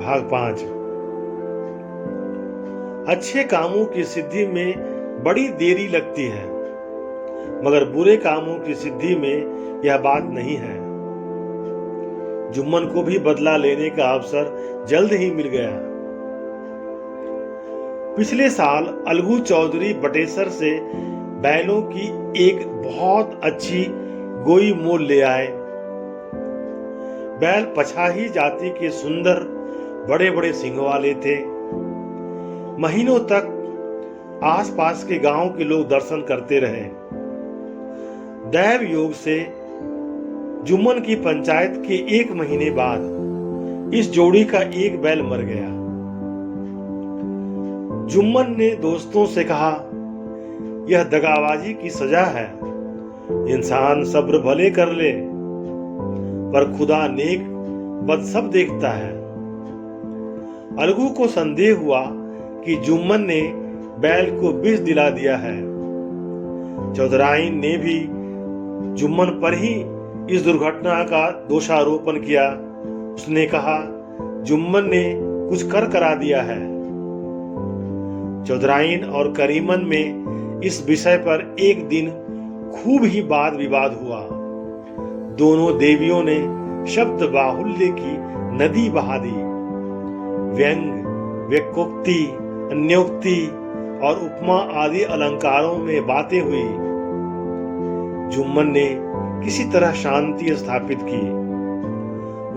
भाग 5। अच्छे कामों की सिद्धि में बड़ी देरी लगती है, मगर बुरे कामों की सिद्धि में यह बात नहीं है। जुम्मन को भी बदला लेने का अवसर जल्द ही मिल गया। पिछले साल अलगू चौधरी बटेसर से बैलों की एक बहुत अच्छी गोई मोल ले आए। बैल पछाही जाति के सुंदर बड़े बड़े सींग वाले थे। महीनों तक आसपास के गांव के लोग दर्शन करते रहे। दैव योग से जुम्मन की पंचायत के 1 महीने बाद इस जोड़ी का एक बैल मर गया। जुम्मन ने दोस्तों से कहा, यह दगाबाजी की सजा है। इंसान सब्र भले कर ले, पर खुदा नेक बद सब देखता है। अलगू को संदेह हुआ कि जुम्मन ने बैल को विष दिला दिया है। चौधराइन ने भी जुम्मन पर ही इस दुर्घटना का दोषारोपण किया। उसने कहा, जुम्मन ने कुछ कर करा दिया है। चौधराइन और करीमन में इस विषय पर एक दिन खूब ही वाद विवाद हुआ। दोनों देवियों ने शब्द बाहुल्य की नदी बहा दी। व्यंग, व्यक्कोक्ति, अन्योक्ति और उपमा आदि अलंकारों में बातें हुई। जुम्मन ने किसी तरह शांति स्थापित की।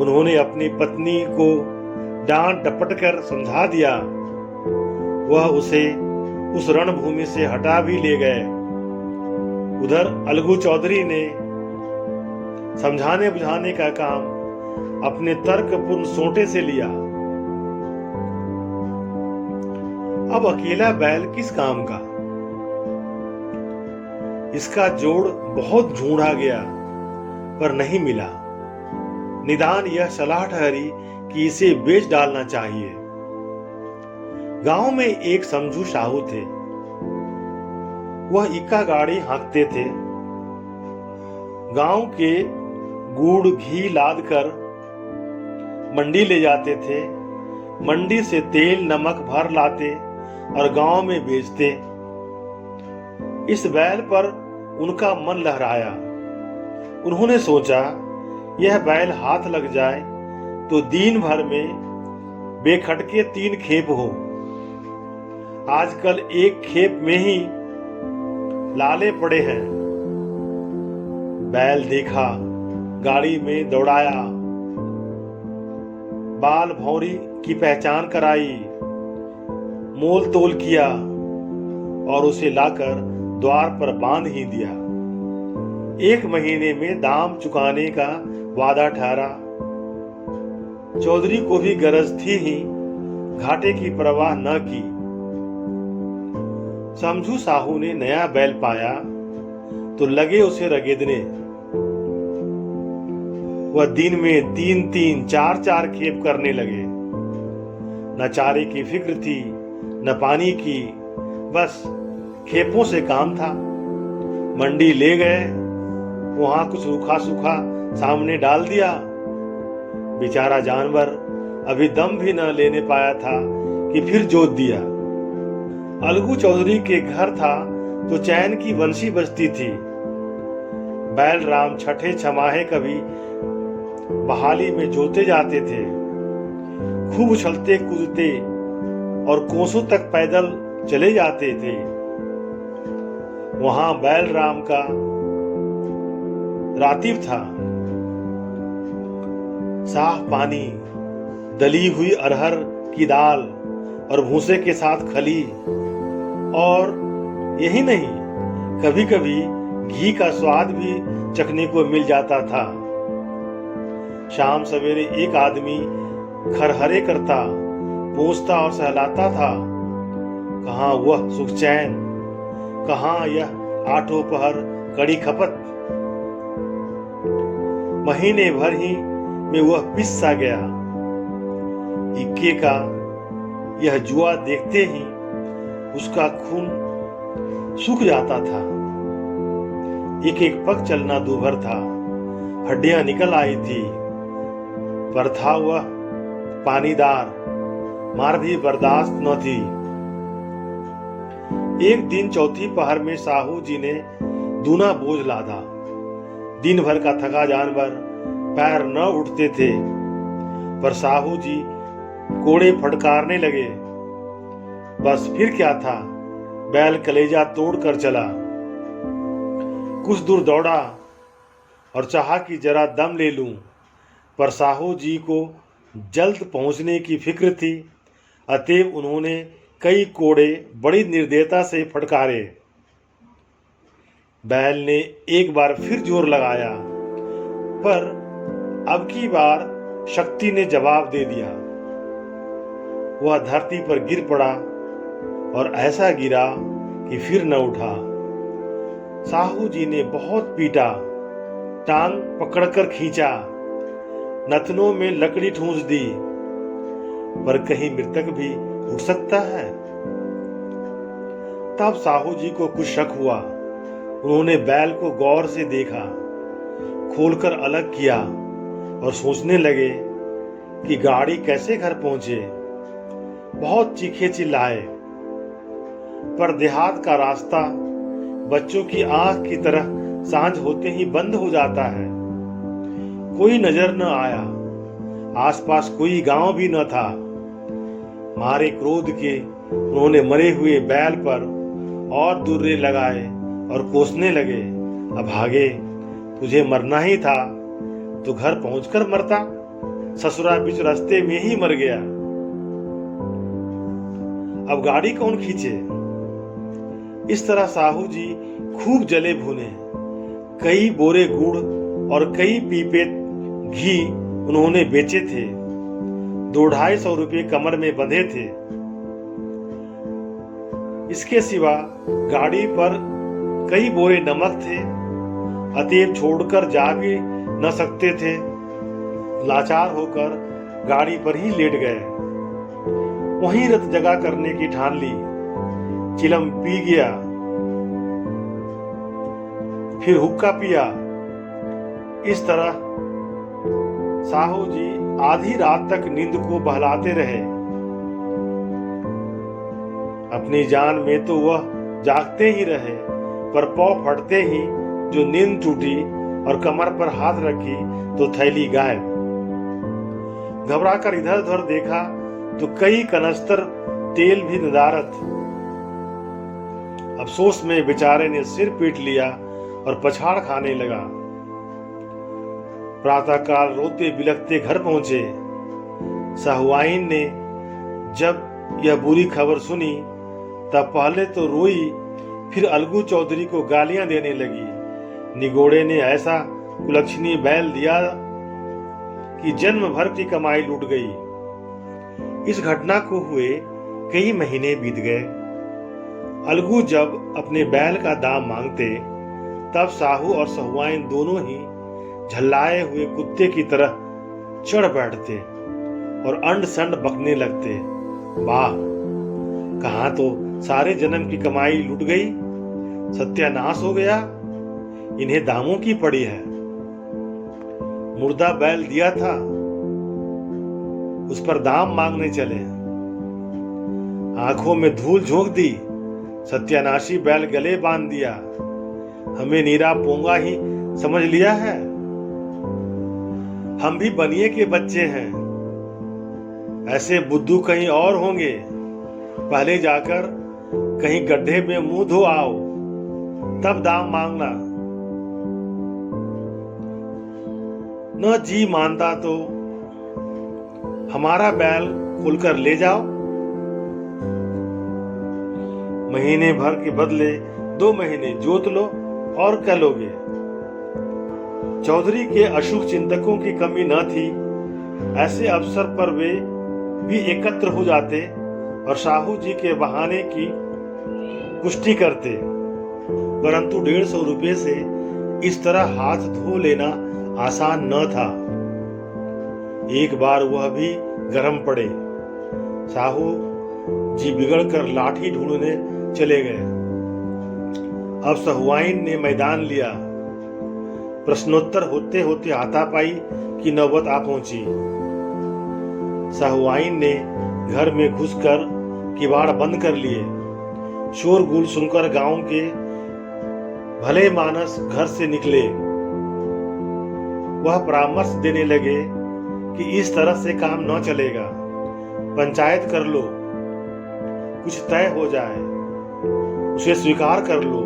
उन्होंने अपनी पत्नी को डांट डपट कर समझा दिया। वह उसे उस रणभूमि से हटा भी ले गए। उधर अलगू चौधरी ने समझाने बुझाने का काम अपने तर्कपूर्ण सोटे से लिया। अब अकेला बैल किस काम का? इसका जोड़ बहुत ढूंढा गया, पर नहीं मिला। निदान यह सलाह ठहरी कि इसे बेच डालना चाहिए। गांव में एक समझू साहू थे। वह इक्का गाड़ी हाँकते थे। गांव के गुड़ घी लाद कर मंडी ले जाते थे। मंडी से तेल नमक भर लाते और गांव में बेचते। इस बैल पर उनका मन लहराया। उन्होंने सोचा, यह बैल हाथ लग जाए तो दिन भर में बेखटके 3 खेप हो। आजकल एक खेप में ही लाले पड़े हैं। बैल देखा, गाड़ी में दौड़ाया, बाल भौरी की पहचान कराई, मोल तोल किया और उसे लाकर द्वार पर बांध ही दिया। 1 महीने में दाम चुकाने का वादा ठहरा। चौधरी को भी गरज थी ही घाटे की परवाह न की। समझू साहू ने नया बैल पाया तो लगे उसे रगेदने। वह दिन में 3-3, 4-4 खेप करने लगे। न चारे की फिक्र थी, न पानी की, बस खेपों से काम था। मंडी ले गए, वहां कुछ रूखा सूखा सामने डाल दिया। बेचारा जानवर अभी दम भी न लेने पाया था कि फिर जोत दिया। अलगू चौधरी के घर था तो चैन की बंसी बजती थी। बैल राम छठे छमाहे कभी बहाली में जोते जाते थे। खूब उछलते कूदते और कोसों तक पैदल चले जाते थे। वहां बैल राम का रातिब था। साफ पानी, दली हुई अरहर की दाल और भूसे के साथ खली, और यही नहीं, कभी कभी घी का स्वाद भी चखने को मिल जाता था। शाम सवेरे एक आदमी खरहरे करता, पूछता और सहलाता था। कहाँ वह सुख चैन, कहाँ यह 8 पहर कड़ी खपत। महीने भर ही में वह पिस सा गया। इक्के का यह जुआ देखते ही उसका खून सूख जाता था। एक एक पग चलना दूभर था। हड्डियां निकल आई थी, पर था वह पानीदार, मार भी बर्दाश्त न थी। एक दिन चौथी पहर में साहू जी ने दूना बोझ लादा। दिन भर का थका जानवर पैर न उठते थे, पर साहू जी कोड़े फटकारने लगे। बस फिर क्या था, बैल कलेजा तोड़कर चला। कुछ दूर दौड़ा और चाहा कि जरा दम ले लूं, पर साहू जी को जल्द पहुंचने की फिक्र थी, अतएव उन्होंने कई कोड़े बड़ी निर्दयता से फटकारे। बैल ने एक बार फिर जोर लगाया, पर अब की बार शक्ति ने जवाब दे दिया। वह धरती पर गिर पड़ा और ऐसा गिरा कि फिर न उठा। साहू जी ने बहुत पीटा, टांग पकड़कर खींचा, नथनों में लकड़ी ठूंस दी, पर कहीं मृतक भी उठ सकता है। तब साहू जी को कुछ शक हुआ। उन्होंने बैल को गौर से देखा, खोलकर अलग किया और सोचने लगे कि गाड़ी कैसे घर पहुंचे। बहुत चीखे चिल्लाए, पर देहात का रास्ता बच्चों की आंख की तरह सांझ होते ही बंद हो जाता है। कोई नजर न आया, आसपास कोई गांव भी न था। मारे क्रोध के उन्होंने मरे हुए बैल पर और दुर्रे लगाए और कोसने लगे। अब भागे, तुझे मरना ही था तो घर पहुंचकर मरता, ससुरा बीच रास्ते में ही मर गया। अब गाड़ी कौन खींचे। इस तरह साहू जी खूब जले भुने। कई बोरे गुड़ और कई पीपे घी उन्होंने बेचे थे। 200-250 रुपये कमर में बंधे थे। इसके सिवा गाड़ी पर कई बोरे नमक थे, अतएव छोड़कर जा भी न सकते थे। लाचार होकर गाड़ी पर ही लेट गए। वहीं रत जगा करने की ठान ली। चिलम पी गया, फिर हुक्का पिया। इस तरह साहू जी आधी रात तक नींद को बहलाते रहे। अपनी जान में तो वह जागते ही रहे, पर पौ फटते ही जो नींद टूटी और कमर पर हाथ रखी तो थैली गायब। घबराकर इधर उधर देखा तो कई कनस्तर तेल भी नदारत। अफसोस में बेचारे ने सिर पीट लिया और पछाड़ खाने लगा। प्रातःकाल रोते बिलखते घर पहुंचे। साहुआइन ने जब यह बुरी खबर सुनी तब पहले तो रोई, फिर अलगू चौधरी को गालियां देने लगी। निगोड़े ने ऐसा कुलक्षणी बैल दिया कि जन्म भर की कमाई लूट गई। इस घटना को हुए कई महीने बीत गए। अलगू जब अपने बैल का दाम मांगते तब साहू और सहुआइन दोनों ही झल्लाए हुए कुत्ते की तरह चढ़ बैठते और अंड संड बकने लगते। वाह, कहां तो सारे जन्म की कमाई लुट गई, सत्यानाश हो गया, इन्हें दामों की पड़ी है। मुर्दा बैल दिया था, उस पर दाम मांगने चले। आंखों में धूल झोंक दी, सत्यानाशी बैल गले बांध दिया। हमें नीरा पोंगा ही समझ लिया है। हम भी बनिए के बच्चे हैं। ऐसे बुद्धू कहीं और होंगे। पहले जाकर कहीं गड्ढे में मुंह धो आओ, तब दाम मांगना। न जी मानता तो हमारा बैल खोलकर ले जाओ। महीने भर के बदले 2 महीने जोत लो और क्या लोगे। चौधरी के अशुभ चिंतकों की कमी न थी। ऐसे अवसर पर वे भी एकत्र हो जाते और साहू जी के बहाने की पुष्टि करते, परंतु 150 रुपये से इस तरह हाथ धो लेना आसान न था। एक बार वह भी गर्म पड़े। साहू जी बिगड़कर लाठी ढूंढने चले गए। अब सहुआइन ने मैदान लिया। प्रश्नोत्तर होते होते हाथापाई की नौबत आ पहुंची। साहुआइन ने घर में घुसकर किवाड़ बंद कर लिए। शोरगुल सुनकर गांव के भले मानस घर से निकले। वह परामर्श देने लगे कि इस तरह से काम न चलेगा, पंचायत कर लो, कुछ तय हो जाए, उसे स्वीकार कर लो।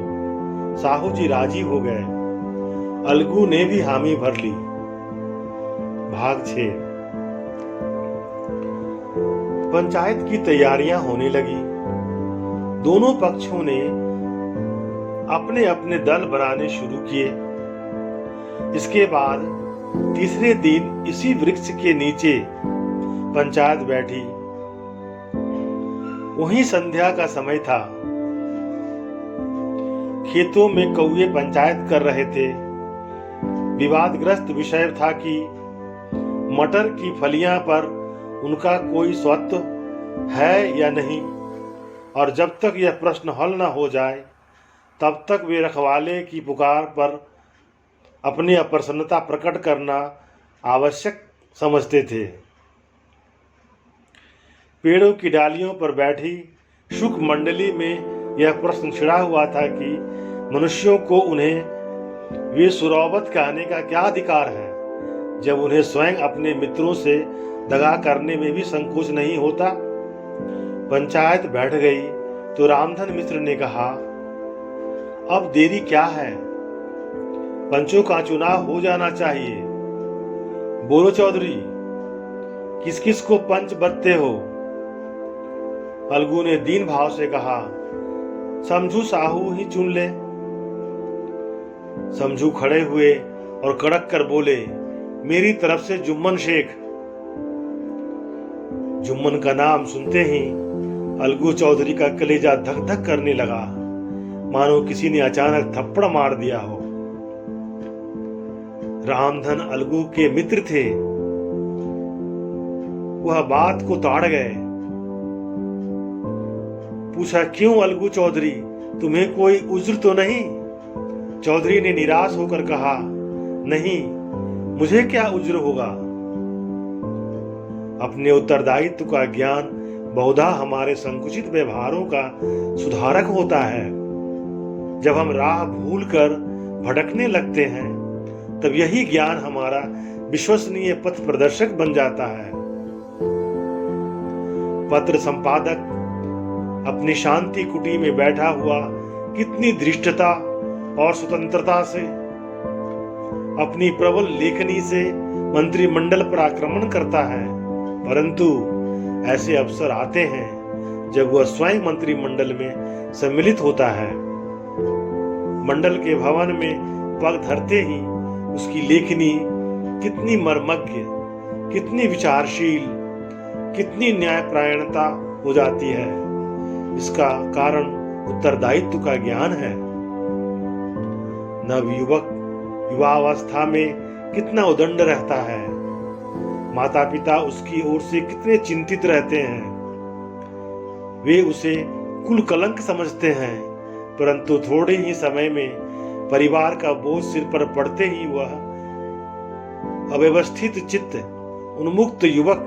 साहू जी राजी हो गए। अलगू ने भी हामी भर ली। भाग 6। पंचायत की तैयारियां होने लगी। दोनों पक्षों ने अपने अपने दल बनाने शुरू किए। इसके बाद तीसरे दिन इसी वृक्ष के नीचे पंचायत बैठी। वहीं संध्या का समय था। खेतों में कौवे पंचायत कर रहे थे। विवादग्रस्त विषय था कि मटर की फलियां पर उनका कोई स्वत्व है या नहीं, और जब तक यह प्रश्न हल न हो जाए तब तक वे रखवाले की पुकार पर अपनी अप्रसन्नता प्रकट करना आवश्यक समझते थे। पेड़ों की डालियों पर बैठी शुक मंडली में यह प्रश्न छिड़ा हुआ था कि मनुष्यों को उन्हें वे सुरौबत कहने का क्या अधिकार है, जब उन्हें स्वयं अपने मित्रों से दगा करने में भी संकोच नहीं होता। पंचायत बैठ गई तो रामधन मिश्र ने कहा, अब देरी क्या है, पंचों का चुनाव हो जाना चाहिए। बोलो चौधरी, किस किस को पंच बदते हो? अलगू ने दीन भाव से कहा, समझू साहू ही चुन ले। समझू खड़े हुए और कड़क कर बोले, मेरी तरफ से जुम्मन शेख। जुम्मन का नाम सुनते ही अलगू चौधरी का कलेजा धक धक करने लगा, मानो किसी ने अचानक थप्पड़ मार दिया हो। रामधन अलगू के मित्र थे। वह बात को ताड़ गए। पूछा, क्यों अलगू चौधरी, तुम्हें कोई उज्र तो नहीं? चौधरी ने निराश होकर कहा, नहीं, मुझे क्या उज्र होगा। अपने उत्तरदायित्व का ज्ञान बहुधा हमारे संकुचित व्यवहारों का सुधारक होता है। जब हम राह भूलकर भटकने लगते हैं तब यही ज्ञान हमारा विश्वसनीय पथ प्रदर्शक बन जाता है। पत्र संपादक अपनी शांति कुटी में बैठा हुआ कितनी धृष्टता और स्वतंत्रता से अपनी प्रबल लेखनी से मंत्रिमंडल पर आक्रमण करता है, परंतु ऐसे अवसर आते हैं जब वह स्वयं मंत्रिमंडल में सम्मिलित होता है। मंडल के भवन में पग धरते ही उसकी लेखनी कितनी मर्मज्ञ, कितनी विचारशील, कितनी न्यायपरायणता हो जाती है। इसका कारण उत्तरदायित्व का ज्ञान है। नवयुवक युवावस्था में कितना उदंड रहता है। माता पिता उसकी ओर से कितने चिंतित रहते हैं। वे उसे कुल कलंक समझते हैं, परंतु थोड़े ही समय में परिवार का बोझ सिर पर पड़ते ही वह अव्यवस्थित चित्त उन्मुक्त युवक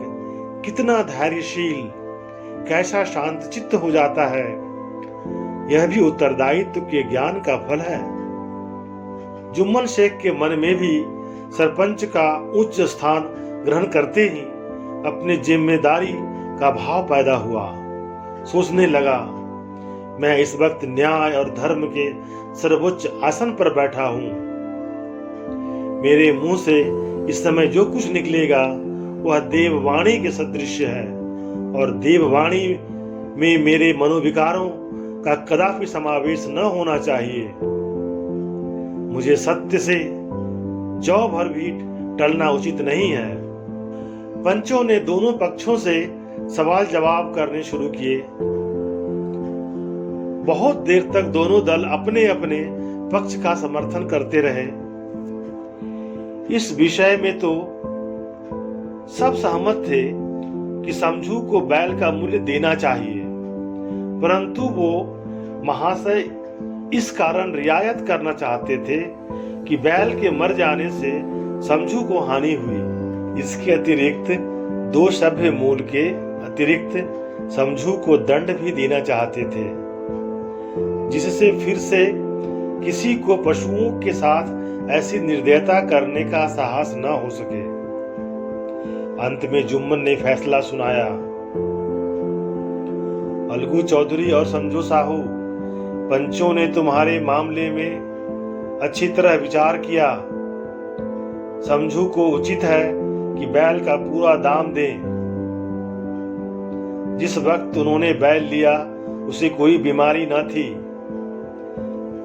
कितना धैर्यशील, कैसा शांत चित्त हो जाता है। यह भी उत्तरदायित्व के ज्ञान का फल है। जुम्मन शेख के मन में भी सरपंच का उच्च स्थान ग्रहण करते ही अपनी जिम्मेदारी का भाव पैदा हुआ। सोचने लगा, मैं इस वक्त न्याय और धर्म के सर्वोच्च आसन पर बैठा हूं। मेरे मुंह से इस समय जो कुछ निकलेगा वह देववाणी के सदृश है, और देववाणी में मेरे मनोविकारों का कदापि समावेश न होना चाहिए। मुझे सत्य से जौ भर भी टलना उचित नहीं है। पंचों ने दोनों पक्षों से सवाल जवाब करने शुरू किए। बहुत देर तक दोनों दल अपने अपने पक्ष का समर्थन करते रहे। इस विषय में तो सब सहमत थे कि समझू को बैल का मूल्य देना चाहिए, परंतु वो महाशय इस कारण रियायत करना चाहते थे कि बैल के मर जाने से समझू को हानि हुई। इसके अतिरिक्त 2 सभ्य मूल के अतिरिक्त समझू को दंड भी देना चाहते थे, जिससे फिर से किसी को पशुओं के साथ ऐसी निर्दयता करने का साहस न हो सके। अंत में जुम्मन ने फैसला सुनाया, अलगू चौधरी और समझू साहू, पंचों ने तुम्हारे मामले में अच्छी तरह विचार किया। समझू को उचित है कि बैल का पूरा दाम दें। जिस वक्त उन्होंने बैल लिया उसे कोई बीमारी न थी।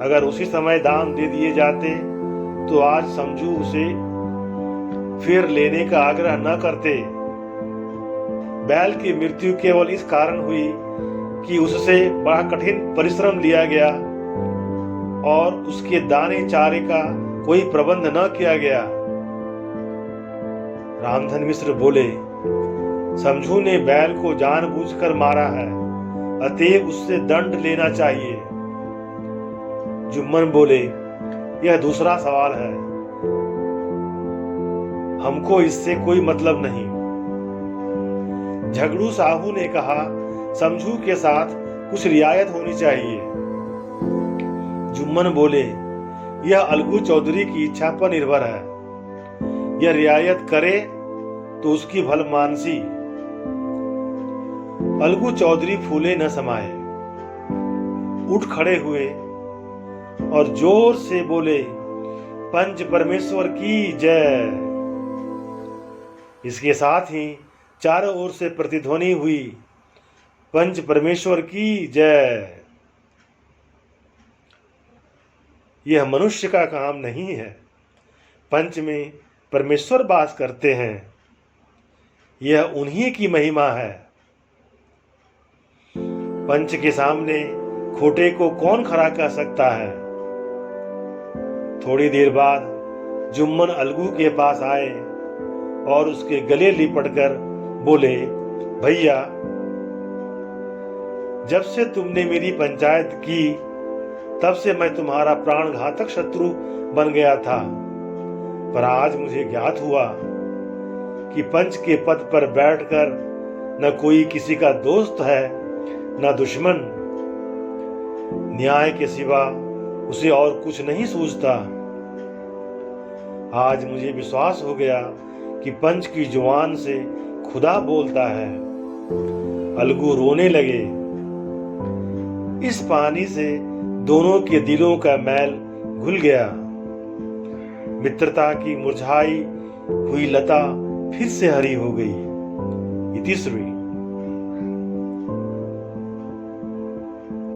अगर उसी समय दाम दे दिए जाते तो आज समझू उसे फिर लेने का आग्रह न करते। बैल की मृत्यु केवल इस कारण हुई कि उससे बड़ा कठिन परिश्रम लिया गया और उसके दाने चारे का कोई प्रबंध न किया गया। रामधन मिश्र बोले, समझू ने बैल को जानबूझकर मारा है, अतएव उससे दंड लेना चाहिए। जुम्मन बोले, यह दूसरा सवाल है, हमको इससे कोई मतलब नहीं। झगड़ू साहू ने कहा, समझू के साथ कुछ रियायत होनी चाहिए। जुम्मन बोले, यह अलगू चौधरी की इच्छा पर निर्भर है। यह रियायत करे तो उसकी भलमानसी। अलगू चौधरी फूले न समाये, उठ खड़े हुए और जोर से बोले, पंच परमेश्वर की जय। इसके साथ ही चारों ओर से प्रतिध्वनि हुई, पंच परमेश्वर की जय। यह मनुष्य का काम नहीं है। पंच में परमेश्वर वास करते हैं, यह उन्हीं की महिमा है। पंच के सामने खोटे को कौन खड़ा कर सकता है। थोड़ी देर बाद जुम्मन अलगू के पास आए और उसके गले लिपटकर बोले, भैया, जब से तुमने मेरी पंचायत की तब से मैं तुम्हारा प्राणघातक शत्रु बन गया था, पर आज मुझे ज्ञात हुआ कि पंच के पद पर बैठकर न कोई किसी का दोस्त है न दुश्मन। न्याय के सिवा उसे और कुछ नहीं सूझता। आज मुझे विश्वास हो गया कि पंच की जुबान से खुदा बोलता है। अलगू रोने लगे। इस पानी से दोनों के दिलों का मैल घुल गया। मित्रता की मुरझाई हुई लता फिर से हरी हो गई। इति श्री।